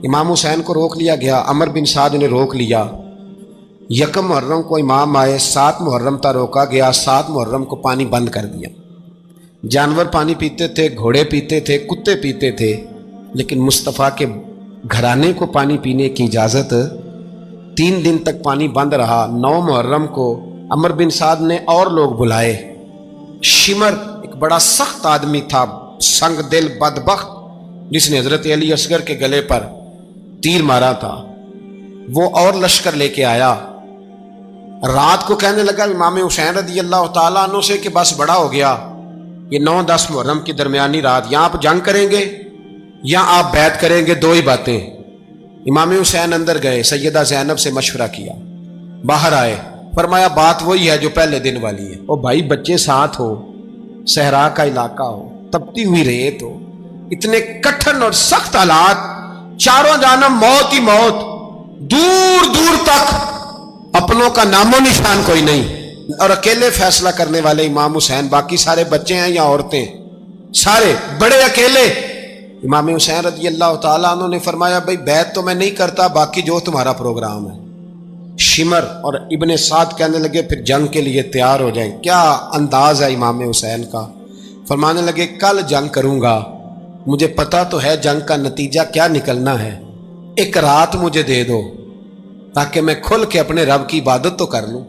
امام حسین کو روک لیا گیا، عمر بن سعد نے روک لیا۔ یکم محرم کو امام آئے، 7 محرم تا روکا گیا، 7 محرم کو پانی بند کر دیا۔ جانور پانی پیتے تھے، گھوڑے پیتے تھے، کتے پیتے تھے، لیکن مصطفیٰ کے گھرانے کو پانی پینے کی اجازت 3 دن تک پانی بند رہا۔ 9 محرم کو عمر بن سعد نے اور لوگ بلائے۔ شمر ایک بڑا سخت آدمی تھا، سنگ دل بدبخت، جس نے حضرت علی اصغر کے گلے پر تیر مارا تھا، وہ اور لشکر لے کے آیا۔ رات کو کہنے لگا امام حسین رضی اللہ تعالیٰ عنہ سے کہ بس بڑا ہو گیا، یہ 9-10 محرم کی درمیانی رات، یہاں آپ جنگ کریں گے یا آپ بیعت کریں گے، 2 ہی باتیں۔ امام حسین اندر گئے، سیدہ زینب سے مشورہ کیا، باہر آئے، فرمایا بات وہی ہے جو پہلے دن والی ہے۔ او بھائی، بچے ساتھ ہو، صحرا کا علاقہ ہو، تپتی ہوئی ریت ہو، اتنے کٹھن اور سخت حالات، چاروں جانب موت ہی موت، دور دور تک اپنوں کا نام و نشان کوئی نہیں، اور اکیلے فیصلہ کرنے والے امام حسین، باقی سارے بچے ہیں یا عورتیں، سارے بڑے اکیلے۔ امام حسین رضی اللہ تعالیٰ عنہ نے فرمایا بھائی بیعت تو میں نہیں کرتا، باقی جو تمہارا پروگرام ہے۔ شمر اور ابن سعد کہنے لگے پھر جنگ کے لیے تیار ہو جائیں۔ کیا انداز ہے امام حسین کا، فرمانے لگے کل جنگ کروں گا، مجھے پتا تو ہے جنگ کا نتیجہ کیا نکلنا ہے، ایک رات مجھے دے دو تاکہ میں کھل کے اپنے رب کی عبادت تو کر لوں۔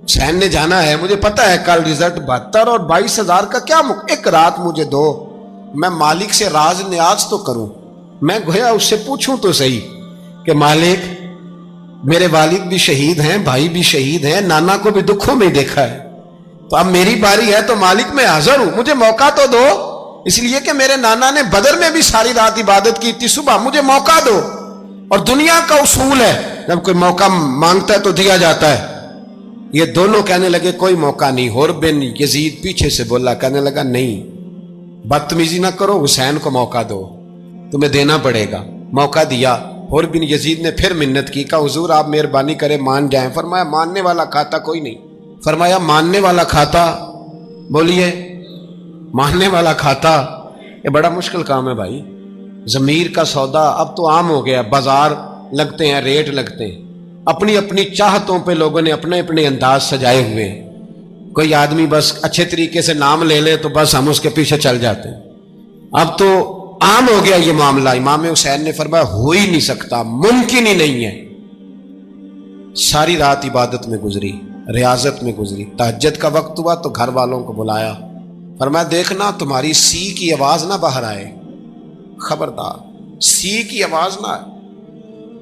حسین نے جانا ہے، مجھے پتا ہے کل رزلٹ 72 اور 22,000 کا کیا ایک رات مجھے دو، میں مالک سے راز نیاز تو کروں، میں گویا اس سے پوچھوں تو صحیح کہ مالک میرے والد بھی شہید ہیں، بھائی بھی شہید ہیں، نانا کو بھی دکھوں میں دیکھا ہے، تو اب میری باری ہے تو مالک میں حاضر ہوں، مجھے موقع تو دو، اس لیے کہ میرے نانا نے بدر میں بھی ساری رات عبادت کی تھی، صبح مجھے موقع دو۔ اور دنیا کا اصول ہے جب کوئی موقع مانگتا ہے تو دیا جاتا ہے۔ یہ دونوں کہنے لگے کوئی موقع نہیں۔ حر بن یزید پیچھے سے بولا، کہنے لگا نہیں، بدتمیزی نہ کرو، حسین کو موقع دو، تمہیں دینا پڑے گا۔ موقع دیا۔ حر بن یزید نے پھر منت کی، کہا حضور آپ مہربانی کریں مان جائیں۔ فرمایا ماننے والا کھاتا کوئی نہیں۔ فرمایا ماننے والا کھاتا، بولیے ماننے والا کھاتا، یہ بڑا مشکل کام ہے بھائی۔ ضمیر کا سودا اب تو عام ہو گیا، بازار لگتے ہیں، ریٹ لگتے ہیں، اپنی اپنی چاہتوں پہ لوگوں نے اپنے اپنے انداز سجائے ہوئے ہیں۔ کوئی آدمی بس اچھے طریقے سے نام لے لے تو بس ہم اس کے پیچھے چل جاتے ہیں۔ اب تو عام ہو گیا یہ معاملہ۔ امام حسین نے فرمایا ہو ہی نہیں سکتا، ممکن ہی نہیں ہے۔ ساری رات عبادت میں گزری، ریاضت میں گزری۔ تہجد کا وقت ہوا تو گھر والوں کو بلایا، فرمایا دیکھنا تمہاری سی کی آواز نہ باہر آئے، خبردار سی کی آواز نہ آئے۔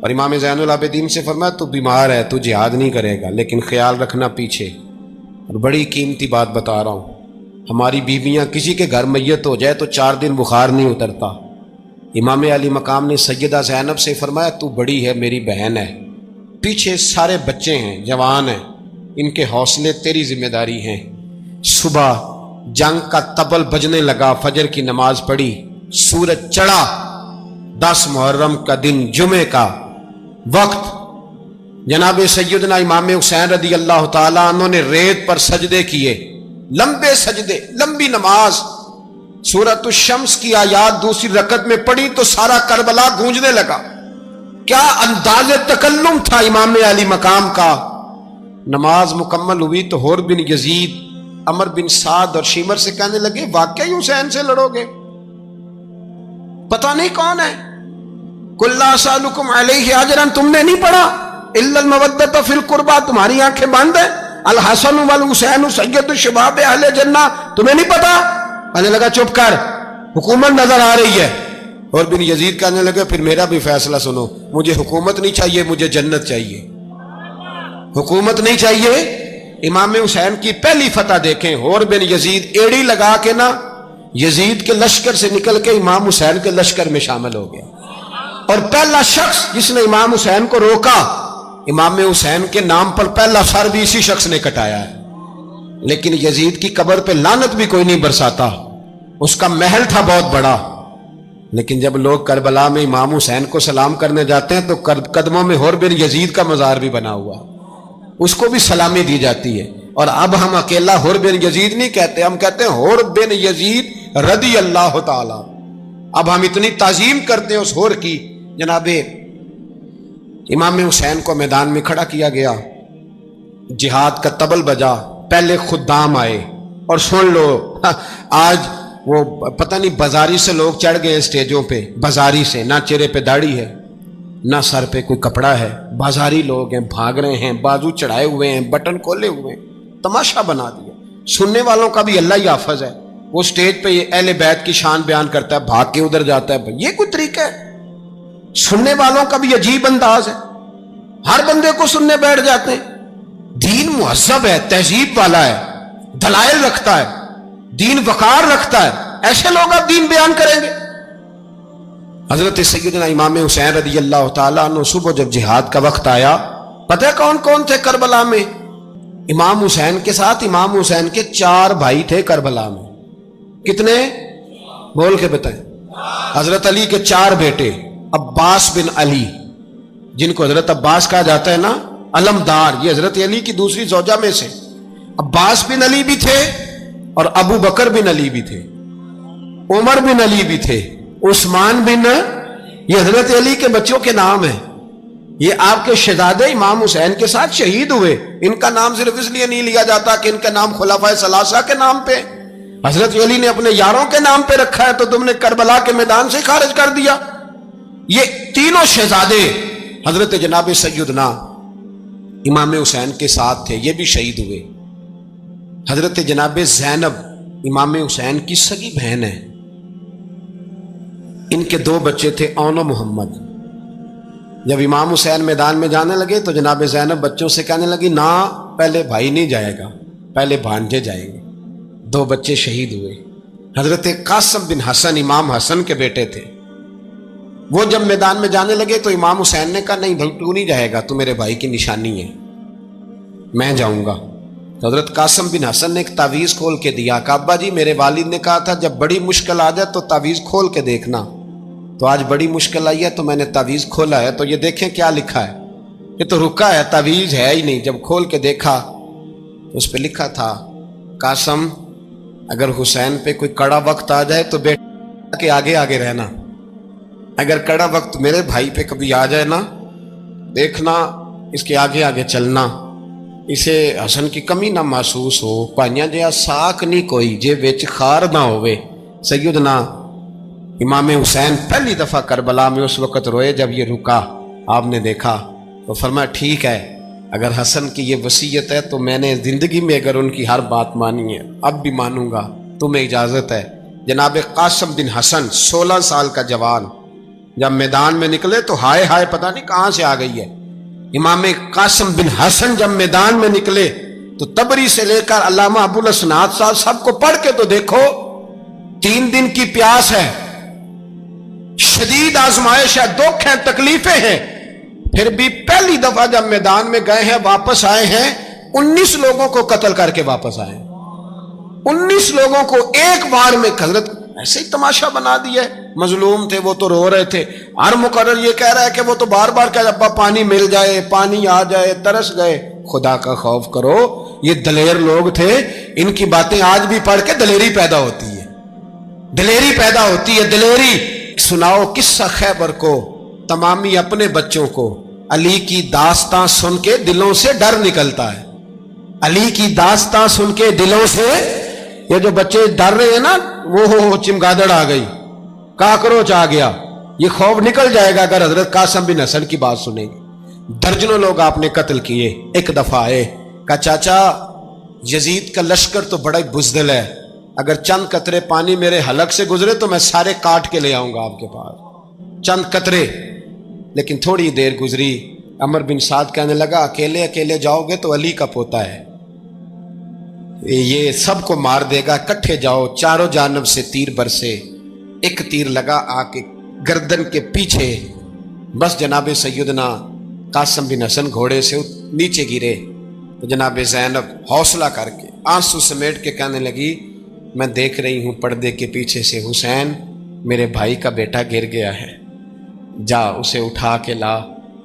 اور امام زین العابدین سے فرمایا تو بیمار ہے، تو جہاد نہیں کرے گا، لیکن خیال رکھنا پیچھے۔ اور بڑی قیمتی بات بتا رہا ہوں، ہماری بیویاں کسی کے گھر میت ہو جائے تو 4 دن بخار نہیں اترتا۔ امام علی مقام نے سیدہ زینب سے فرمایا تو بڑی ہے، میری بہن ہے، پیچھے سارے بچے ہیں، جوان ہیں، ان کے حوصلے تیری ذمہ داری ہیں۔ صبح جنگ کا طبل بجنے لگا، فجر کی نماز پڑھی، سورج چڑھا، 10 محرم کا دن، جمعے کا وقت۔ جناب سیدنا امام حسین رضی اللہ تعالیٰ عنہ نے ریت پر سجدے کیے، لمبے سجدے، لمبی نماز۔ سورۃ الشمس کی آیات دوسری رکعت میں پڑھی تو سارا کربلا گونجنے لگا۔ کیا انداز تکلم تھا امام علی مقام کا۔ نماز مکمل ہوئی تو حر بن یزید، عمر بن سعد اور شمر سے کہنے لگے واقعی حسین سے لڑو گے؟ پتہ نہیں کون ہے۔ قل لا اسألکم علیہ اجرا، تم نے نہیں پڑھا؟ الا المودۃ فی القربى، تمہاری آنکھیں بند ہیں۔ الحسن والحسین سید الشباب اہل جنہ، تمہیں نہیں پتا؟ کہنے لگا چپ کر، حکومت نظر آ رہی ہے۔ اور بن یزید کہنے لگے پھر میرا بھی فیصلہ سنو، مجھے حکومت نہیں چاہیے، مجھے جنت چاہیے۔ حکومت نہیں چاہیے۔ امام حسین کی پہلی فتح دیکھیں، اور بن یزید ایڑی لگا کے نا یزید کے لشکر سے نکل کے امام حسین کے لشکر میں شامل ہو گیا، اور پہلا شخص جس نے امام حسین کو روکا، امام حسین کے نام پر پہلا سر بھی اسی شخص نے کٹایا ہے۔ لیکن یزید کی قبر پہ لعنت بھی کوئی نہیں برساتا، اس کا محل تھا بہت بڑا، لیکن جب لوگ کربلا میں امام حسین کو سلام کرنے جاتے ہیں تو قدموں میں حر بن یزید کا مزار بھی بنا ہوا، اس کو بھی سلامی دی جاتی ہے۔ اور اب ہم اکیلا حر بن یزید نہیں کہتے، ہم کہتے ہیں حر بن یزید رضی اللہ تعالی۔ اب ہم اتنی تعظیم کرتے ہیں اس حر کی جناب امام حسین کو میدان میں کھڑا کیا گیا، جہاد کا طبل بجا، پہلے خدام آئے، اور سن لو آج وہ پتہ نہیں بازاری سے لوگ چڑھ گئے اسٹیجوں پہ، بازاری سے، نہ چہرے پہ داڑھی ہے نہ سر پہ کوئی کپڑا ہے، بازاری لوگ ہیں، بھاگ رہے ہیں، بازو چڑھائے ہوئے ہیں، بٹن کھولے ہوئے ہیں، تماشا بنا دیا۔ سننے والوں کا بھی اللہ ہی حافظ ہے، وہ سٹیج پہ یہ اہل بیت کی شان بیان کرتا ہے، بھاگ کے ادھر جاتا ہے، یہ کوئی طریقہ ہے؟ سننے والوں کا بھی عجیب انداز ہے، ہر بندے کو سننے بیٹھ جاتے ہیں۔ دین مہذب ہے، تہذیب والا ہے، دلائل رکھتا ہے، دین وقار رکھتا ہے، ایسے لوگ اب دین بیان کریں گے؟ حضرت سیدنا امام حسین رضی اللہ تعالیٰ عنہ صبح جب جہاد کا وقت آیا، پتہ ہے کون کون تھے کربلا میں؟ امام حسین کے ساتھ امام حسین کے 4 بھائی تھے کربلا میں۔ کتنے؟ بول کے بتائیں۔ حضرت علی کے 4 بیٹے، عباس بن علی، جن کو حضرت عباس کہا جاتا ہے نا، علمدار، یہ حضرت علی کی دوسری زوجہ میں سے عباس بن علی بھی تھے، اور ابو بکر بن علی بھی تھے، عمر بن علی بھی تھے، عثمان بن، یہ حضرت علی کے بچوں کے نام ہیں۔ یہ آپ کے شہزادے امام حسین کے ساتھ شہید ہوئے، ان کا نام صرف اس لیے نہیں لیا جاتا کہ ان کا نام خلفائے ثلاثہ کے نام پہ، حضرت علی نے اپنے یاروں کے نام پہ رکھا ہے، تو تم نے کربلا کے میدان سے خارج کر دیا۔ یہ تینوں شہزادے حضرت جناب سیدنا امام حسین کے ساتھ تھے، یہ بھی شہید ہوئے۔ حضرت جناب زینب امام حسین کی سگی بہن ہے، ان کے 2 بچے تھے، اون و محمد۔ جب امام حسین میدان میں جانے لگے تو جناب زینب بچوں سے کہنے لگی، نہ پہلے بھائی نہیں جائے گا، پہلے بھانجے جائیں گے۔ 2 بچے شہید ہوئے۔ حضرت قاسم بن حسن امام حسن کے بیٹے تھے، وہ جب میدان میں جانے لگے تو امام حسین نے کہا، نہیں بھائی تو نہیں جائے گا، تو میرے بھائی کی نشانی ہے، میں جاؤں گا۔ تو حضرت قاسم بن حسن نے ایک تعویذ کھول کے دیا کہ ابا جی میرے والد نے کہا تھا جب بڑی مشکل آ جائے تو تعویذ کھول کے دیکھنا، تو آج بڑی مشکل آئی ہے تو میں نے تعویذ کھولا ہے، تو یہ دیکھیں کیا لکھا ہے، یہ تو رکا ہے، تعویذ ہے ہی نہیں۔ جب کھول کے دیکھا تو اس پہ لکھا تھا، قاسم اگر حسین پہ کوئی کڑا وقت آ جائے تو بیٹا کے آگے آگے رہنا، اگر کڑا وقت میرے بھائی پہ کبھی آ جائے نا، دیکھنا اس کے آگے آگے چلنا، اسے حسن کی کمی نہ محسوس ہو، پائیاں جہاں ساک نہیں کوئی جے وچ خار نہ ہوئے۔ سیدنا امام حسین پہلی دفعہ کربلا میں اس وقت روئے جب یہ رکا، آپ نے دیکھا تو فرمایا ٹھیک ہے، اگر حسن کی یہ وصیت ہے تو میں نے زندگی میں اگر ان کی ہر بات مانی ہے اب بھی مانوں گا، تمہیں اجازت ہے۔ جناب قاسم بن حسن 16 سال کا جوان جب میدان میں نکلے تو ہائے ہائے پتہ نہیں کہاں سے آ گئی ہے۔ امام قاسم بن حسن جب میدان میں نکلے تو تبری سے لے کر علامہ ابو الاسناد صاحب سب کو پڑھ کے تو دیکھو، 3 دن کی پیاس ہے، شدید آزمائش ہے، دکھ ہیں، تکلیفیں ہیں، پھر بھی پہلی دفعہ جب میدان میں گئے ہیں واپس آئے ہیں 19 لوگوں کو قتل کر کے واپس آئے ہیں، 19 لوگوں کو ایک بار میں۔ حضرت ایسے ہی تماشا بنا دیا ہے، مظلوم تھے وہ تو رو رہے تھے، ہر مقرر یہ کہہ رہا ہے کہ وہ تو بار بار کہہ ابا پانی مل جائے، پانی آ جائے، ترس گئے۔ خدا کا خوف کرو، یہ دلیر لوگ تھے، ان کی باتیں آج بھی پڑھ کے دلیری پیدا ہوتی ہے، دلیری پیدا ہوتی ہے، دلیری۔ سناؤ قصہ خیبر کو، تمامی اپنے بچوں کو علی کی داستان سن کے دلوں سے ڈر نکلتا ہے، علی کی داستان سن کے دلوں سے، یہ جو بچے ڈر رہے ہیں نا، وہ چمگادڑ آ گئی، کاکروچ آ گیا، یہ خوف نکل جائے گا اگر حضرت قاسم بن حسن کی بات سنیں گے۔ درجنوں لوگ آپ نے قتل کیے۔ ایک دفعہ آئے، کہا چاچا یزید کا لشکر تو بڑا ہی بزدل ہے، اگر چند قطرے پانی میرے حلق سے گزرے تو میں سارے کاٹ کے لے آؤں گا آپ کے پاس، چند قطرے۔ لیکن تھوڑی دیر گزری، عمر بن سعد کہنے لگا اکیلے اکیلے جاؤ گے تو علی کا پوتا ہے، یہ سب کو مار دے گا، کٹھے جاؤ۔ چاروں جانب سے تیر برسے، ایک تیر لگا آ کے گردن کے پیچھے، بس جناب سیدنا قاسم بن حسن گھوڑے سے نیچے گرے تو جناب زینب حوصلہ کر کے آنسو سمیٹ کے کہنے لگی میں دیکھ رہی ہوں پردے کے پیچھے سے حسین میرے بھائی کا بیٹا گر گیا ہے، جا اسے اٹھا کے لا۔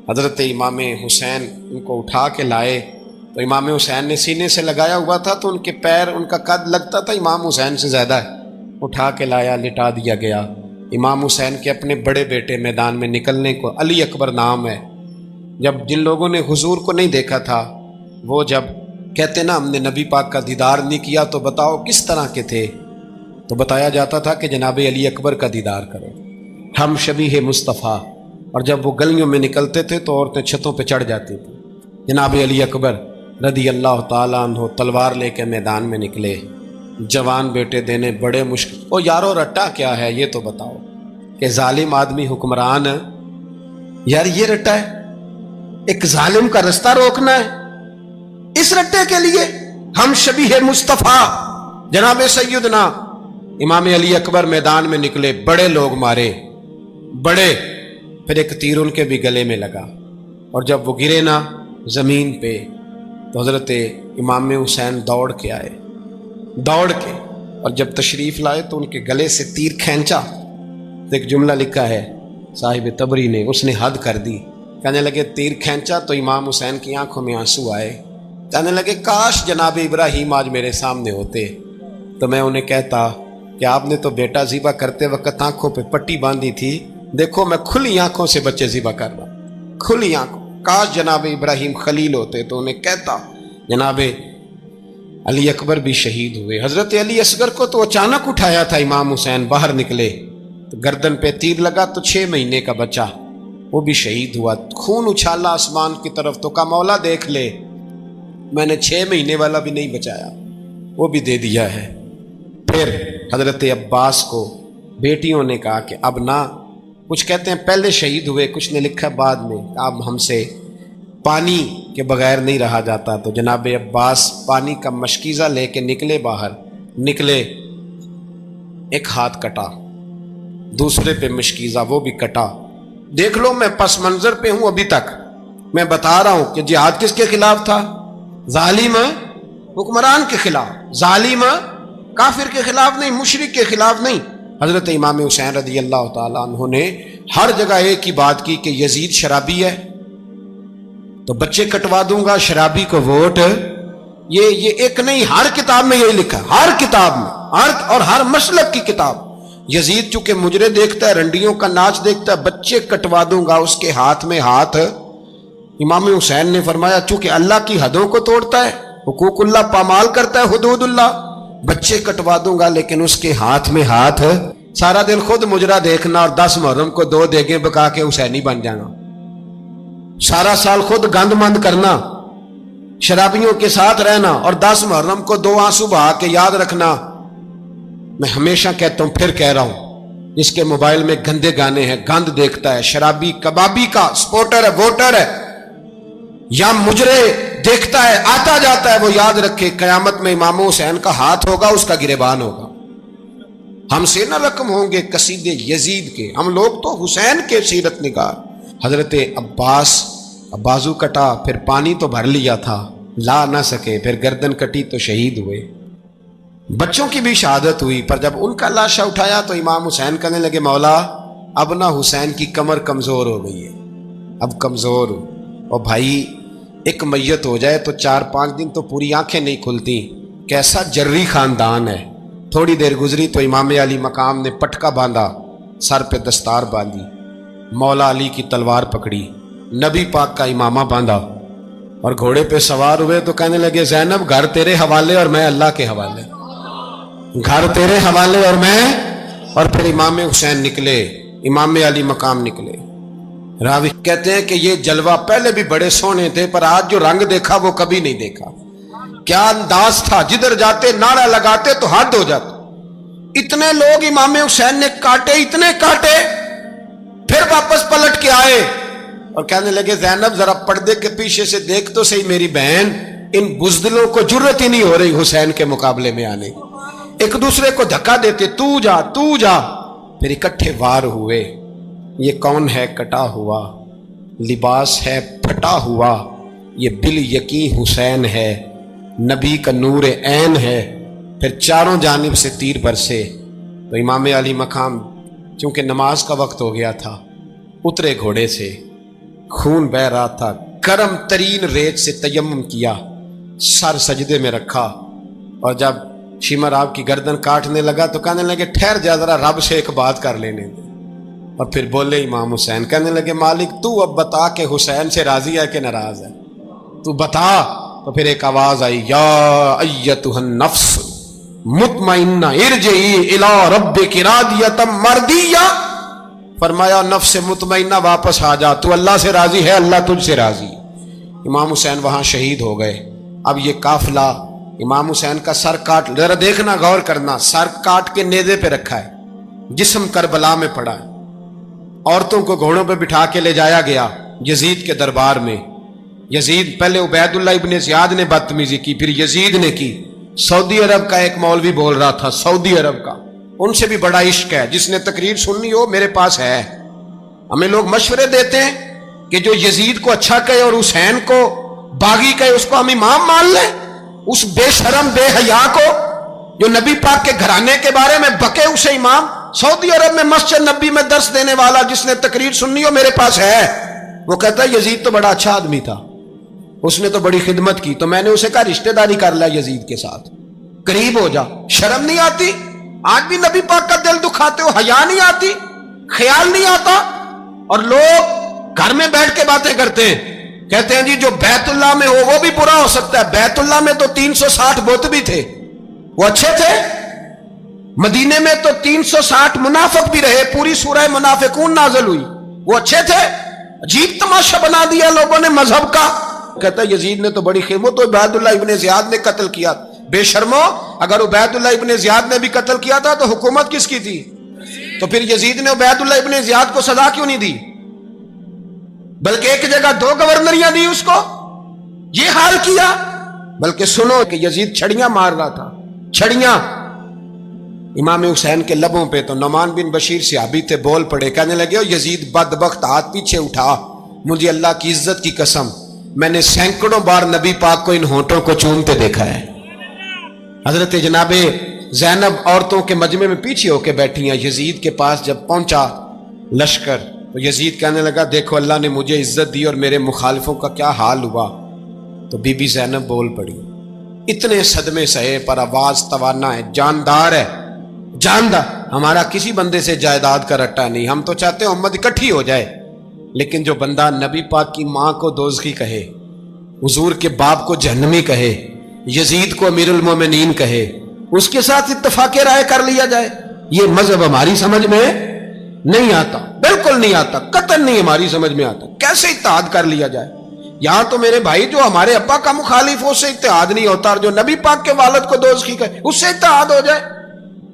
حضرت امام حسین ان کو اٹھا کے لائے تو امام حسین نے سینے سے لگایا ہوا تھا تو ان کے پیر، ان کا قد لگتا تھا امام حسین سے زیادہ ہے، اٹھا کے لایا، لٹا دیا گیا۔ امام حسین کے اپنے بڑے بیٹے میدان میں نکلنے کو، علی اکبر نام ہے، جب جن لوگوں نے حضور کو نہیں دیکھا تھا وہ جب کہتے نا ہم نے نبی پاک کا دیدار نہیں کیا تو بتاؤ کس طرح کے تھے، تو بتایا جاتا تھا کہ جناب علی اکبر کا دیدار کرو، ہم شبیہ مصطفیٰ۔ اور جب وہ گلیوں میں نکلتے تھے تو عورتیں چھتوں پہ چڑھ جاتی تھیں۔ جناب علی اکبر رضی اللہ تعالیٰ عنہ تلوار لے کے میدان میں نکلے، جوان بیٹے دینے بڑے مشکل۔ او یارو رٹا کیا ہے یہ تو بتاؤ، کہ ظالم آدمی حکمران ہے یار، یہ رٹا ہے، ایک ظالم کا رستہ روکنا ہے، اس رٹے کے لیے ہم شبیہ مصطفیٰ جناب سیدنا امام علی اکبر میدان میں نکلے، بڑے لوگ مارے، بڑے، پھر ایک تیر ان کے بھی گلے میں لگا، اور جب وہ گرے نا زمین پہ تو حضرت امام حسین دوڑ کے آئے، دوڑ کے، اور جب تشریف لائے تو ان کے گلے سے تیر کھینچا تو ایک جملہ لکھا ہے صاحب تبری نے، اس نے حد کر دی، کہنے لگے تیر کھینچا تو امام حسین کی آنکھوں میں آنسو آئے، کہنے لگے کاش جناب ابراہیم آج میرے سامنے ہوتے تو میں انہیں کہتا کہ آپ نے تو بیٹا ذبح کرتے وقت آنکھوں پہ پٹی باندھی تھی، دیکھو میں کھلی آنکھوں سے بچے ذبح کر رہا ہوں، کھلی آنکھوں، کاش جناب ابراہیم خلیل ہوتے تو انہیں کہتا۔ جناب علی اکبر بھی شہید ہوئے۔ حضرت علی اصغر کو تو اچانک اٹھایا تھا امام حسین، باہر نکلے تو گردن پہ تیر لگا تو 6 مہینے کا بچہ وہ بھی شہید ہوا، خون اچھالا آسمان کی طرف تو کہا مولا دیکھ لے، میں نے 6 مہینے والا بھی نہیں بچایا، وہ بھی دے دیا ہے۔ پھر حضرت عباس کو بیٹیوں نے کہا کہ اب نہ، کچھ کہتے ہیں پہلے شہید ہوئے، کچھ نے لکھا بعد میں، اب ہم سے پانی کے بغیر نہیں رہا جاتا، تو جناب عباس پانی کا مشکیزہ لے کے نکلے، باہر نکلے، ایک ہاتھ کٹا، دوسرے پہ مشکیزہ وہ بھی کٹا۔ دیکھ لو میں پس منظر پہ ہوں ابھی تک، میں بتا رہا ہوں کہ جہاد کس کے خلاف تھا؟ ظالم حکمران کے خلاف، ظالم کافر کے خلاف نہیں، مشرک کے خلاف نہیں۔ حضرت امام حسین رضی اللہ تعالیٰ عنہ نے ہر جگہ ایک ہی بات کی کہ یزید شرابی ہے تو بچے کٹوا دوں گا، شرابی کو ووٹ، یہ ایک نہیں، ہر کتاب میں یہی لکھا، ہر کتاب میں، اور ہر مسلک کی کتاب۔ یزید چونکہ مجرے دیکھتا ہے، رنڈیوں کا ناچ دیکھتا ہے، بچے کٹوا دوں گا، اس کے ہاتھ میں ہاتھ۔ امام حسین نے فرمایا چونکہ اللہ کی حدوں کو توڑتا ہے، حقوق اللہ پامال کرتا ہے، حدود اللہ، بچے کٹوا دوں گا لیکن اس کے ہاتھ میں ہاتھ۔ سارا دن خود مجرا دیکھنا اور 10 محرم کو 2 دیگیں پکا کے حسینی بن جانا، سارا سال خود گند مند کرنا، شرابیوں کے ساتھ رہنا، اور 10 محرم کو 2 آنسو بہا کے یاد رکھنا۔ میں ہمیشہ کہتا ہوں، پھر کہہ رہا ہوں، جس کے موبائل میں گندے گانے ہیں، گند دیکھتا ہے، شرابی کبابی کا سپورٹر ہے، ووٹر ہے، یا مجرے دیکھتا ہے، آتا جاتا ہے، وہ یاد رکھے قیامت میں امام حسین کا ہاتھ ہوگا، اس کا گریبان ہوگا۔ ہم سے نہ رقم ہوں گے قصیدے یزید کے، ہم لوگ تو حسین کے سیرت نگار۔ حضرت عباس بازو کٹا، پھر پانی تو بھر لیا تھا، لا نہ سکے، پھر گردن کٹی تو شہید ہوئے۔ بچوں کی بھی شہادت ہوئی، پر جب ان کا لاشا اٹھایا تو امام حسین کہنے لگے مولا اب نہ حسین کی کمر کمزور ہو گئی ہے، اب کمزور ہو، اور بھائی ایک میت ہو جائے تو 4-5 دن تو پوری آنکھیں نہیں کھلتی، کیسا جری خاندان ہے۔ تھوڑی دیر گزری تو امام علی مقام نے پٹکا باندھا، سر پہ دستار باندھی، مولا علی کی تلوار پکڑی، نبی پاک کا امامہ باندھا، اور گھوڑے پہ سوار ہوئے تو کہنے لگے زینب گھر تیرے حوالے اور میں اللہ کے حوالے، گھر تیرے حوالے اور میں۔ اور پھر امام حسین نکلے، امام علی مقام نکلے۔ راوی کہتے ہیں کہ یہ جلوہ پہلے بھی بڑے سونے تھے، پر آج جو رنگ دیکھا وہ کبھی نہیں دیکھا۔ کیا انداز تھا، جدھر جاتے نعرہ لگاتے تو حد ہو جاتا۔ اتنے لوگ امام حسین نے کاٹے، اتنے کاٹے، پھر واپس پلٹ کے آئے اور کہنے لگے زینب ذرا پردے کے پیچھے سے دیکھ تو صحیح میری بہن، ان بزدلوں کو جرت ہی نہیں ہو رہی حسین کے مقابلے میں آنے، ایک دوسرے کو دھکا دیتے، تو جا تو جا، پھر اکٹھے وار ہوئے۔ یہ کون ہے کٹا ہوا، لباس ہے پھٹا ہوا، یہ بال یقین حسین ہے، نبی کا نور عین ہے۔ پھر چاروں جانب سے تیر برسے تو امام علی مقام چونکہ نماز کا وقت ہو گیا تھا، اترے گھوڑے سے، خون بہ رہا تھا، گرم ترین ریت سے تیمم کیا، سر سجدے میں رکھا، اور جب شمر آپ کی گردن کاٹنے لگا تو کہنے لگے ٹھہر جا ذرا رب سے ایک بات کر لینے دے. اور پھر بولے امام حسین, کہنے لگے مالک تو اب بتا کہ حسین سے راضی ہے کہ ناراض ہے, تو بتا. تو پھر ایک آواز آئی, یا ایتھا النفس مطمئنہ ارجعی الی ربک راضیۃ مرضیہ. فرمایا نفس مطمئنہ واپس آ جا, تو اللہ سے راضی ہے, اللہ تجھ سے راضی. امام حسین وہاں شہید ہو گئے. اب یہ قافلہ امام حسین کا سر کاٹ, ذرا دیکھنا غور کرنا, سر کاٹ کے نیزے پہ رکھا ہے, جسم کربلا میں پڑا ہے. عورتوں کو گھوڑوں پہ بٹھا کے لے جایا گیا یزید کے دربار میں. یزید, پہلے عبید اللہ ابن زیاد نے بدتمیزی کی, پھر یزید نے کی. سعودی عرب کا ایک مولوی بول رہا تھا, سعودی عرب کا, ان سے بھی بڑا عشق ہے, جس نے تقریر سننی ہو میرے پاس ہے. ہمیں لوگ مشورے دیتے ہیں کہ جو یزید کو اچھا کہے اور حسین کو باغی کہے اس کو ہم امام مان لیں. اس بے شرم بے حیا کو جو نبی پاک کے گھرانے کے بارے میں بکے اسے امام. سعودی عرب میں مسجد نبی میں درس دینے والا جس نے تقریر سننی ہو میرے پاس ہے. وہ کہتا ہے یزید تو بڑا اچھا آدمی تھا, اس نے تو بڑی خدمت کی, تو میں نے اسے کہا رشتہ داری کر لیا یزید کے ساتھ, قریب ہو جا. شرم نہیں آتی؟ آج بھی نبی پاک کا دل دکھاتے ہو, حیا نہیں آتی, خیال نہیں آتا. اور لوگ گھر میں بیٹھ کے باتیں کرتے ہیں, کہتے ہیں جی جو بیت اللہ میں ہو وہ بھی برا ہو سکتا ہے. بیت اللہ میں تو 360 بت بھی تھے, وہ اچھے تھے. مدینے میں تو 360 منافق بھی رہے, پوری سورہ منافقون نازل ہوئی, وہ اچھے تھے. عجیب تماشا بنا دیا لوگوں نے مذہب کا. کہتا ہے یزید نے تو بڑی خدمت, تو عبید اللہ ابن زیاد نے قتل کیا. بے شرمو, اگر عبید اللہ ابن زیاد نے بھی قتل کیا تھا تو حکومت کس کی تھی؟ تو پھر یزید نے عبید اللہ ابن زیاد کو سزا کیوں نہیں دی, بلکہ ایک جگہ 2 گورنریاں دی اس کو, یہ حال کیا. بلکہ سنو کہ یزید چھڑیاں مار رہا تھا, چھڑیاں امام حسین کے لبوں پہ. تو نعمان بن بشیر صحابی تھے, بول پڑے, کہنے لگے یزید بدبخت, ہاتھ پیچھے اٹھا, مجھے اللہ کی عزت کی قسم میں نے سینکڑوں بار نبی پاک کو ان ہونٹوں کو چومتے دیکھا ہے. حضرت جناب زینب عورتوں کے مجمع میں پیچھے ہو کے بیٹھی ہیں. یزید کے پاس جب پہنچا لشکر تو یزید کہنے لگا دیکھو اللہ نے مجھے عزت دی اور میرے مخالفوں کا کیا حال ہوا. تو بی بی زینب بول پڑی, اتنے صدمے سہے پر آواز توانا ہے, جاندار ہے, جاندار. ہمارا کسی بندے سے جائیداد کا رٹا نہیں, ہم تو چاہتے ہیں امت اکٹھی ہو جائے, لیکن جو بندہ نبی پاک کی ماں کو دوزخی کہے, حضور کے باپ کو جہنمی کہے, یزید کو امیر المومنین کہے, اس کے ساتھ اتفاق رائے کر لیا جائے, یہ مذہب ہماری سمجھ میں نہیں آتا, بالکل نہیں آتا, قطعاً نہیں ہماری سمجھ میں آتا. کیسے اتحاد کر لیا جائے؟ یہاں تو میرے بھائی جو ہمارے ابا کا مخالف ہو اس سے اتحاد نہیں ہوتا, اور جو نبی پاک کے والد کو دوزخی کہے اس سے اتحاد ہو جائے.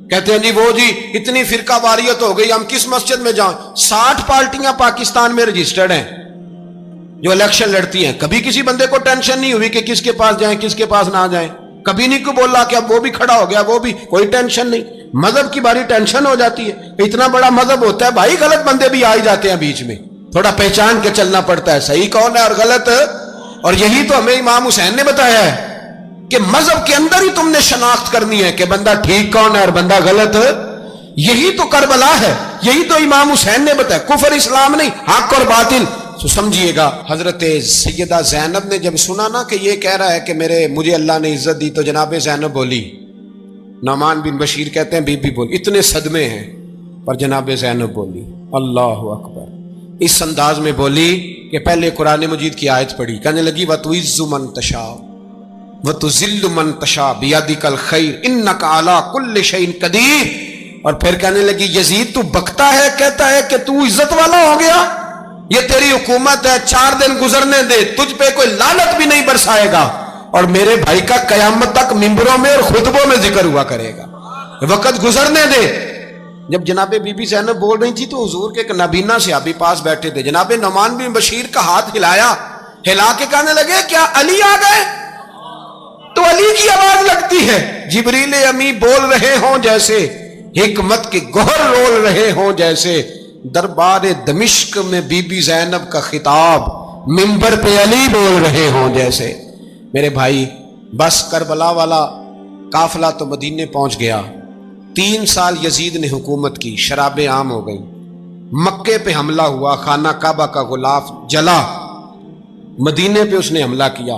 کہتے ہیں جی وہ جی اتنی فرقہ واریت ہو گئی, ہم کس مسجد میں جائیں؟ 60 پارٹیاں پاکستان میں رجسٹرڈ ہیں جو الیکشن لڑتی ہیں. کبھی کسی بندے کو ٹینشن نہیں ہوئی کہ کس کے پاس جائیں کس کے پاس نہ جائیں, کبھی نہیں کو بولا کہ اب وہ بھی کھڑا ہو گیا, وہ بھی, کوئی ٹینشن نہیں. مذہب کی باری ٹینشن ہو جاتی ہے, اتنا بڑا مذہب ہوتا ہے بھائی, غلط بندے بھی آ ہی جاتے ہیں بیچ میں, تھوڑا پہچان کے چلنا پڑتا ہے صحیح کون ہے اور غلط. اور یہی تو ہمیں امام حسین نے بتایا ہے کہ مذہب کے اندر ہی تم نے شناخت کرنی ہے کہ بندہ ٹھیک کون ہے اور بندہ غلط. یہی تو کربلا ہے, یہی تو امام حسین نے بتایا, کفر اسلام نہیں, حق اور باطل. تو سمجھیے گا حضرت سیدہ زینب نے جب سنا نا کہ یہ کہہ رہا ہے کہ مجھے اللہ نے عزت دی, تو جناب زینب بولی, نعمان بن بشیر کہتے ہیں بی بی بولی, اتنے صدمے ہیں پر جناب زینب بولی اللہ اکبر, اس انداز میں بولی کہ پہلے قرآن مجید کی آیت پڑھی, کہنے لگی وَتُعِزُّ مَن تَشَاءُ وَتُذِلُّ مَن تَشَاءُ بِيَدِكَ الْخَيْرُ إِنَّكَ عَلَىٰ كُلِّ شَيْءٍ قَدِيرٌ. اور پھر کہنے لگی یزید تو بکتا ہے, کہتا ہے کہ تو عزت والا ہو گیا, یہ تیری حکومت ہے, 4 دن گزرنے دے, تجھ پہ کوئی لعنت بھی نہیں برسائے گا, اور میرے بھائی کا قیامت تک ممبروں میں اور خطبوں میں ذکر ہوا کرے گا, وقت گزرنے دے. جب جناب بی بی زینب بول رہی تھی تو حضور کے ایک نابینا صحابی پاس بیٹھے تھے, جناب نعمان بن بشیر کا ہاتھ ہلایا, ہلا کے کہنے لگے کیا علی آ گئے؟ تو علی کی آواز لگتی ہے, جبریل امی بول رہے ہوں جیسے, حکمت کے گوہر رول رہے ہوں جیسے, دربار دمشق میں بی بی زینب کا خطاب منبر پہ علی بول رہے ہوں جیسے. میرے بھائی بس کربلا والا قافلہ تو مدینے پہنچ گیا, 3 سال یزید نے حکومت کی, شرابیں عام ہو گئیں, مکے پہ حملہ ہوا, خانہ کعبہ کا غلاف جلا, مدینے پہ اس نے حملہ کیا,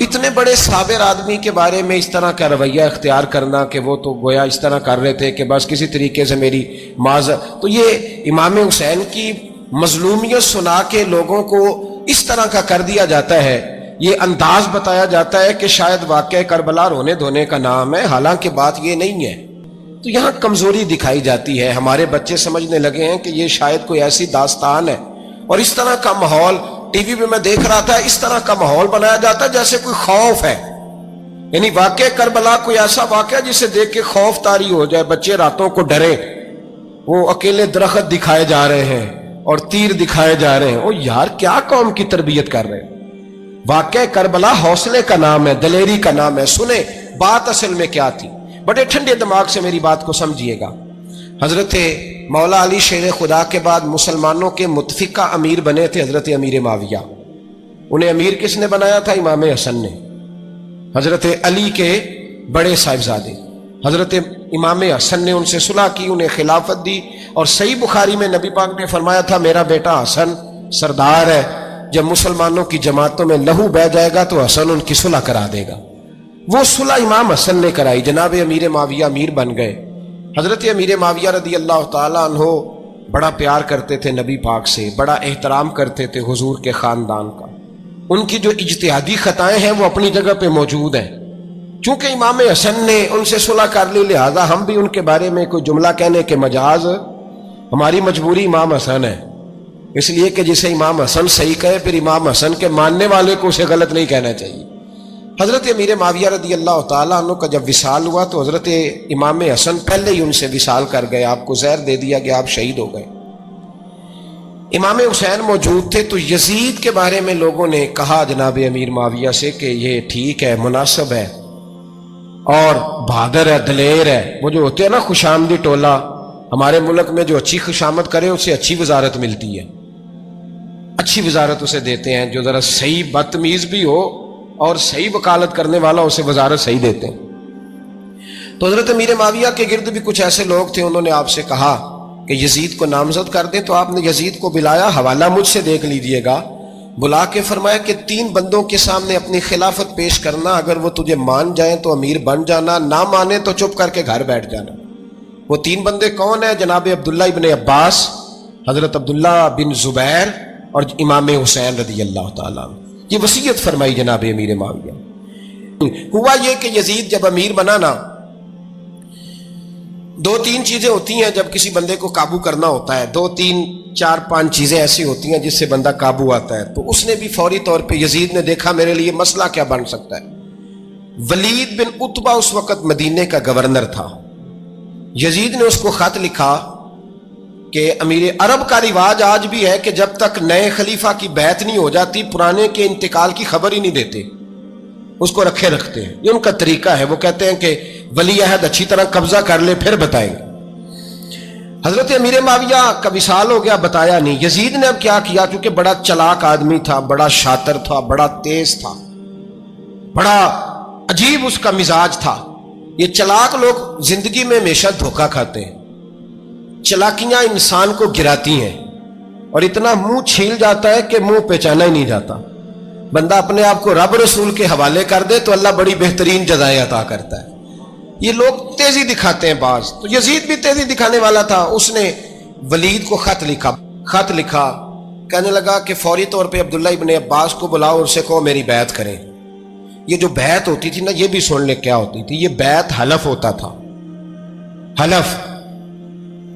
اتنے بڑے صابر آدمی کے بارے میں اس طرح کا رویہ اختیار کرنا کہ وہ تو گویا اس طرح کر رہے تھے کہ بس کسی طریقے سے میری معذرت. تو یہ امام حسین کی مظلومیت سنا کے لوگوں کو اس طرح کا کر دیا جاتا ہے. یہ انداز بتایا جاتا ہے کہ شاید واقعہ کربلا رونے دھونے کا نام ہے، حالانکہ بات یہ نہیں ہے. تو یہاں کمزوری دکھائی جاتی ہے. ہمارے بچے سمجھنے لگے ہیں کہ یہ شاید کوئی ایسی داستان ہے، اور اس طرح کا ماحول ٹی وی پہ میں دیکھ رہا تھا، اس طرح کا ماحول بنایا جاتا ہے جیسے کوئی خوف ہے. یعنی واقعہ کربلا کوئی ایسا واقعہ جسے دیکھ کے خوف طاری ہو جائے، بچے راتوں کو ڈرے. وہ اکیلے درخت دکھائے جا رہے ہیں اور تیر دکھائے جا رہے ہیں. او یار، کیا قوم کی تربیت کر رہے ہیں. واقعہ کربلا حوصلے کا نام ہے، دلیری کا نام ہے. سنیں بات اصل میں کیا تھی، بڑے ٹھنڈے دماغ سے میری بات کو سمجھیے گا. حضرت مولا علی شیر خدا کے بعد مسلمانوں کے متفقہ امیر بنے تھے حضرت امیر معاویہ. انہیں امیر کس نے بنایا تھا؟ امام حسن نے. حضرت علی کے بڑے صاحبزادے حضرت امام حسن نے ان سے صلح کی، انہیں خلافت دی. اور صحیح بخاری میں نبی پاک نے فرمایا تھا میرا بیٹا حسن سردار ہے، جب مسلمانوں کی جماعتوں میں لہو بہ جائے گا تو حسن ان کی صلح کرا دے گا. وہ صلح امام حسن نے کرائی. جناب امیر معاویہ امیر بن گئے. حضرت امیر معاویہ رضی اللہ تعالیٰ عنہ بڑا پیار کرتے تھے نبی پاک سے، بڑا احترام کرتے تھے حضور کے خاندان کا. ان کی جو اجتہادی خطائیں ہیں وہ اپنی جگہ پہ موجود ہیں. چونکہ امام حسن نے ان سے صلح کر لی، لہذا ہم بھی ان کے بارے میں کوئی جملہ کہنے کے مجاز، ہماری مجبوری امام حسن ہے. اس لیے کہ جسے امام حسن صحیح کہے پھر امام حسن کے ماننے والے کو اسے غلط نہیں کہنا چاہیے. حضرت امیر معاویہ رضی اللہ تعالیٰ عنہ کا جب وصال ہوا تو حضرت امام حسن پہلے ہی ان سے وصال کر گئے. آپ کو زہر دے دیا کہ آپ شہید ہو گئے. امام حسین موجود تھے. تو یزید کے بارے میں لوگوں نے کہا جناب امیر معاویہ سے کہ یہ ٹھیک ہے، مناسب ہے اور بہادر ہے، دلیر ہے. وہ جو ہوتے ہیں نا خوش آمدی ٹولہ، ہمارے ملک میں جو اچھی خوشامد کرے اسے اچھی وزارت ملتی ہے، اچھی وزارت اسے دیتے ہیں. جو ذرا صحیح بدتمیز بھی ہو اور صحیح وکالت کرنے والا اسے وزارت صحیح دیتے ہیں. تو حضرت امیر معاویہ کے گرد بھی کچھ ایسے لوگ تھے، انہوں نے آپ سے کہا کہ یزید کو نامزد کر دیں. تو آپ نے یزید کو بلایا، حوالہ مجھ سے دیکھ لیجئے گا. بلا کے فرمایا کہ 3 بندوں کے سامنے اپنی خلافت پیش کرنا، اگر وہ تجھے مان جائیں تو امیر بن جانا، نہ مانے تو چپ کر کے گھر بیٹھ جانا. وہ 3 بندے کون ہیں؟ جناب عبداللہ ابن عباس، حضرت عبداللہ بن زبیر اور امام حسین رضی اللہ تعالیٰ عنہ. یہ وصیت فرمائی جناب امیر معاویہ. ہوا یہ کہ یزید جب امیر بنا نا، 2-3 چیزیں ہوتی ہیں جب کسی بندے کو قابو کرنا ہوتا ہے. 2-3-4-5 چیزیں ایسی ہوتی ہیں جس سے بندہ قابو آتا ہے. تو اس نے بھی فوری طور پہ، یزید نے دیکھا میرے لیے مسئلہ کیا بن سکتا ہے. ولید بن عتبہ اس وقت مدینے کا گورنر تھا. یزید نے اس کو خط لکھا کہ امیر عرب کا رواج آج بھی ہے کہ جب تک نئے خلیفہ کی بیعت نہیں ہو جاتی پرانے کے انتقال کی خبر ہی نہیں دیتے، اس کو رکھے رکھتے ہیں. یہ ان کا طریقہ ہے. وہ کہتے ہیں کہ ولی عہد اچھی طرح قبضہ کر لے پھر بتائیں گے. حضرت امیر معاویہ کا وصال ہو گیا، بتایا نہیں. یزید نے اب کیا کیا، کیونکہ بڑا چلاک آدمی تھا، بڑا شاطر تھا، بڑا تیز تھا، بڑا عجیب اس کا مزاج تھا. یہ چلاک لوگ زندگی میں ہمیشہ دھوکہ کھاتے ہیں. چلاکیاں انسان کو گراتی ہیں اور اتنا منہ چھیل جاتا ہے کہ منہ پہچانا ہی نہیں جاتا. بندہ اپنے آپ کو رب رسول کے حوالے کر دے تو اللہ بڑی بہترین جزائیں عطا کرتا ہے. یہ لوگ تیزی دکھاتے ہیں بعض. تو یزید بھی تیزی دکھانے والا تھا. اس نے ولید کو خط لکھا کہنے لگا کہ فوری طور پہ عبداللہ ابن عباس کو بلاؤ اور اسے کہو میری بیعت کریں. یہ جو بیعت ہوتی تھی نا، یہ بھی سن لے کیا ہوتی تھی. یہ بیعت حلف ہوتا تھا. حلف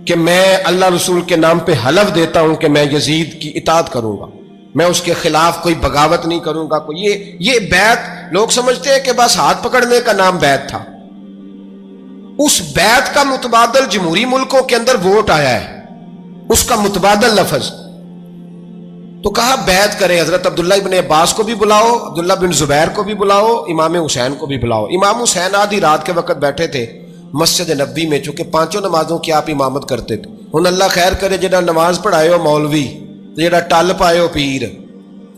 کہ میں اللہ رسول کے نام پہ حلف دیتا ہوں کہ میں یزید کی اطاعت کروں گا، میں اس کے خلاف کوئی بغاوت نہیں کروں گا. یہ بیعت لوگ سمجھتے ہیں کہ بس ہاتھ پکڑنے کا نام بیعت تھا. اس بیعت کا متبادل جمہوری ملکوں کے اندر ووٹ آیا ہے، اس کا متبادل لفظ. تو کہا بیعت کرے. حضرت عبداللہ ابن عباس کو بھی بلاؤ، عبداللہ بن زبیر کو بھی بلاؤ، امام حسین کو بھی بلاؤ. امام حسین آدھی رات کے وقت بیٹھے تھے مسجد نبوی میں، چونکہ 5 نمازوں کی آپ امامت کرتے تھے. ہن اللہ خیر کرے جڑا نماز پڑھائے ہو مولوی، جڑا ٹل پائے ہو پیر،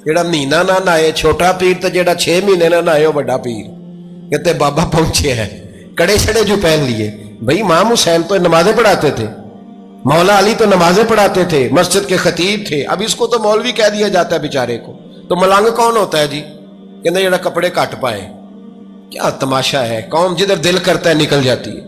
جڑا مہینہ نہ نہائے چھوٹا پیر، تے جڑا 6 مہینے نہ نہائے ہو بڑا پیر. کہتے بابا پہنچے ہیں، کڑے چھڑے جو پہن لیے. بھائی امام حسین تو نمازیں پڑھاتے تھے، مولا علی تو نمازیں پڑھاتے تھے، مسجد کے خطیب تھے. اب اس کو تو مولوی کہہ دیا جاتا ہے بیچارے کو. تو ملنگ کون ہوتا ہے جی؟ کہ جڑا کپڑے کٹ پائے. کیا تماشا ہے, قوم جدھر دل کرتا ہے نکل جاتی ہے.